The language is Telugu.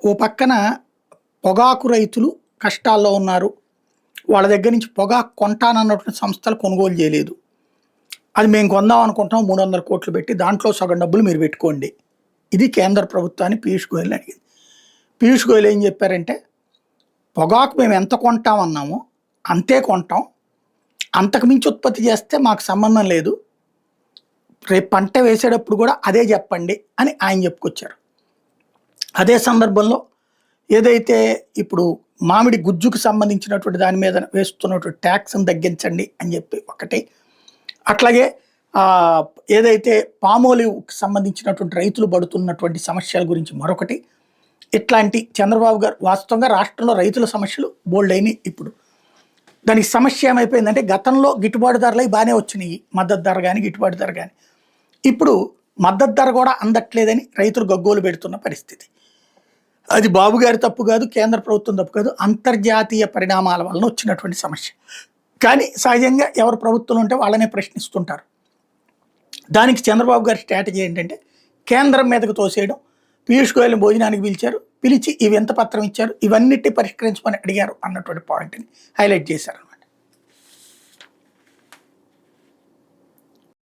ఓ పక్కన పొగాకు రైతులు కష్టాల్లో ఉన్నారు. వాళ్ళ దగ్గర నుంచి పొగాకు కొంటానన్నటువంటి సంస్థలు కొనుగోలు చేయలేదు. అది మేము కొందాం అనుకుంటాం 300 కోట్లు పెట్టి, దాంట్లో సగం డబ్బులు మీరు పెట్టుకోండి. ఇది కేంద్ర ప్రభుత్వాన్ని పీయూష్ గోయల్‌ని అడిగింది. పీయూష్ గోయల్ ఏం చెప్పారంటే, పొగాకు మేము ఎంత కొంటామన్నామో అంతే కొంటాం. అంతకు మించి ఉత్పత్తి చేస్తే మాకు సంబంధం లేదు. రేపు పంట వేసేటప్పుడు కూడా అదే చెప్పండి అని ఆయన చెప్పుకొచ్చారు. అదే సందర్భంలో ఏదైతే ఇప్పుడు మామిడి గుజ్జుకు సంబంధించినటువంటి దాని మీద వేస్తున్నటువంటి ట్యాక్స్‌ని తగ్గించండి అని చెప్పి ఒకటి. అట్లాగే ఏదైతే పామోలివ్‌కి సంబంధించినటువంటి రైతులు పడుతున్నటువంటి సమస్యల గురించి మరొకటి. ఇట్లాంటి చంద్రబాబు గారు వాస్తవంగా రాష్ట్రంలో రైతుల సమస్యలు బోలెడైనయి ఇప్పుడు. దానికి సమస్య ఏమైపోయిందంటే, గతంలో గిట్టుబాటు ధరలయి బానే వచ్చినియి. మద్దతు ధర గాని, గిట్టుబాటు ధర గాని. ఇప్పుడు మద్దతు ధర కూడా అందట్లేదని రైతులు గగ్గోలు పెడుతున్న పరిస్థితి. అది బాబు గారి తప్పు కాదు, కేంద్ర ప్రభుత్వం తప్పు కాదు. అంతర్జాతీయ పరిణామాల వలన వచ్చినటువంటి సమస్య. కానీ సహజంగా ఎవరు ప్రభుత్వంలో ఉంటే వాళ్ళనే ప్రశ్నిస్తుంటారు. దానికి చంద్రబాబు గారి స్ట్రాటజీ ఏంటంటే, కేంద్రం మీదకు తోసేయడం. పీయూష్ గోయల్‌ని భోజనానికి పిలిచారు. పిలిచి ఈ వింత పత్రం ఇచ్చారు. ఇవన్నిటిని పరిష్కరించమని అడిగారు అన్నటువంటి పాయింట్‌ని హైలైట్ చేశారు.